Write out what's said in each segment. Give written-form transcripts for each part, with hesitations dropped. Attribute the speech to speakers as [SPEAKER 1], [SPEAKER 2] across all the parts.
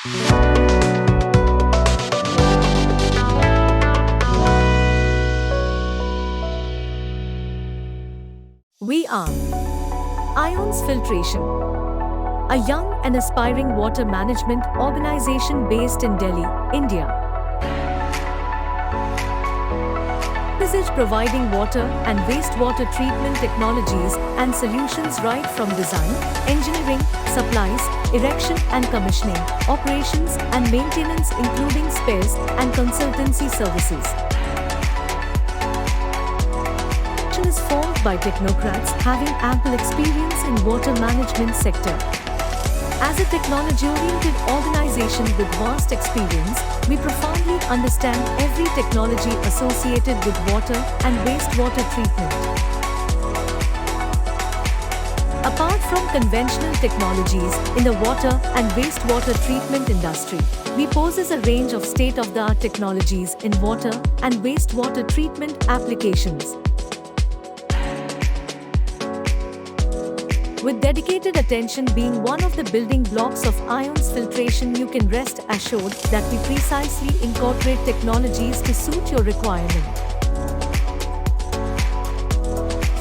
[SPEAKER 1] We are Ions Filtration, a young and aspiring water management organization based in Delhi, India. Envisage providing water and wastewater treatment technologies and solutions right from design, engineering, supplies, erection and commissioning, operations and maintenance including spares and consultancy services. Is formed by technocrats having ample experience in water management sector. As a technology-oriented organization with vast experience, we profoundly understand every technology associated with water and wastewater treatment. Apart from conventional technologies in the water and wastewater treatment industry, we possess a range of state-of-the-art technologies in water and wastewater treatment applications. With dedicated attention being one of the building blocks of Ions Filtration, you can rest assured that we precisely incorporate technologies to suit your requirement.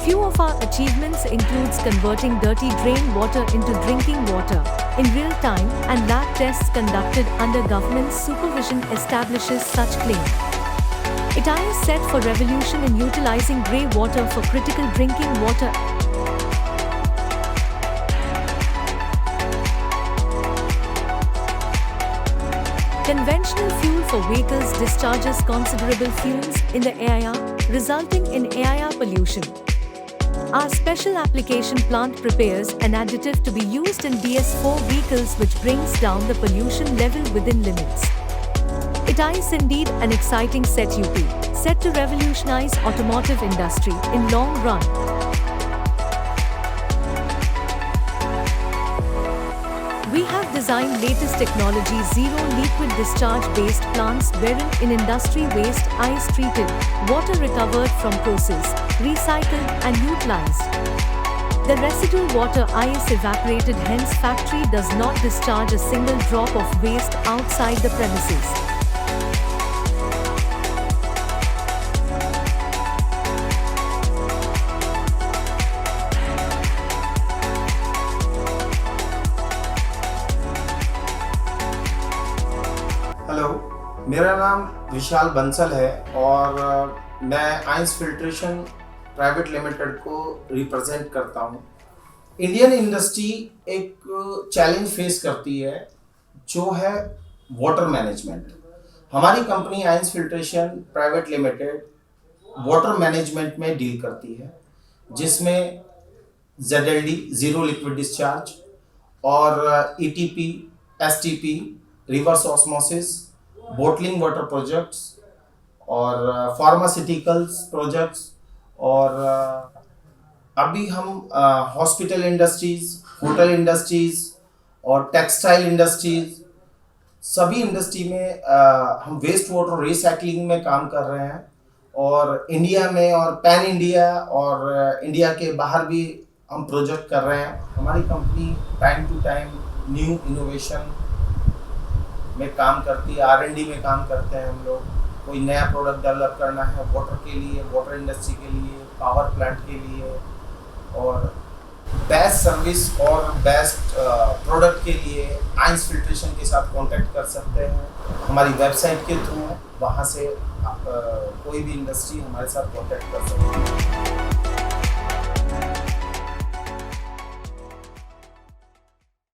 [SPEAKER 1] Few of our achievements includes converting dirty drain water into drinking water in real time, and lab tests conducted under government supervision establishes such claim. It is set for revolution in utilizing grey water for critical drinking water. Conventional fuel for vehicles discharges considerable fumes in the air, resulting in air pollution. Our special application plant prepares an additive to be used in BS4 vehicles which brings down the pollution level within limits. It is indeed an exciting set to revolutionize automotive industry in long run. We have designed latest technology zero liquid discharge based plants wherein in industry waste is treated, water recovered from process, recycled and utilized. The residual water is evaporated, hence factory does not discharge a single drop of waste outside the premises.
[SPEAKER 2] Hello, मेरा नाम विशाल बंसल है और मैं ions filtration private limited को represent करता हूँ। Indian industry एक challenge face करती है जो है वाटर मैनेजमेंट। हमारी company ions filtration private limited water management में डील करती है, जिसमें ZLD ज़ीरो लिक्विड डिस्चार्ज और ETP, STP reverse osmosis, bottling water projects और फार्मास्यूटिकल्स प्रोजेक्ट्स और अभी हम हॉस्पिटल इंडस्ट्रीज़, होटल इंडस्ट्रीज़ और टेक्सटाइल इंडस्ट्रीज़, सभी इंडस्ट्री में हम वेस्ट वाटर रिसाइकलिंग में काम कर रहे हैं और इंडिया में और पैन इंडिया और इंडिया के बाहर भी हम प्रोजेक्ट कर रहे हैं। हमारी company time to time new innovation में काम करती है, R&D में काम करते हैं हम लोग। कोई नया प्रोडक्ट डेवलप करना है वाटर के लिए, वाटर इंडस्ट्री के लिए, पावर प्लांट के लिए, और बेस्ट सर्विस और बेस्ट प्रोडक्ट के लिए आइंस फिल्ट्रेशन के साथ कांटेक्ट कर सकते हैं हमारी वेबसाइट के थ्रू। वहाँ से कोई भी इंडस्ट्री हमारे साथ कांटेक्ट कर सकती है।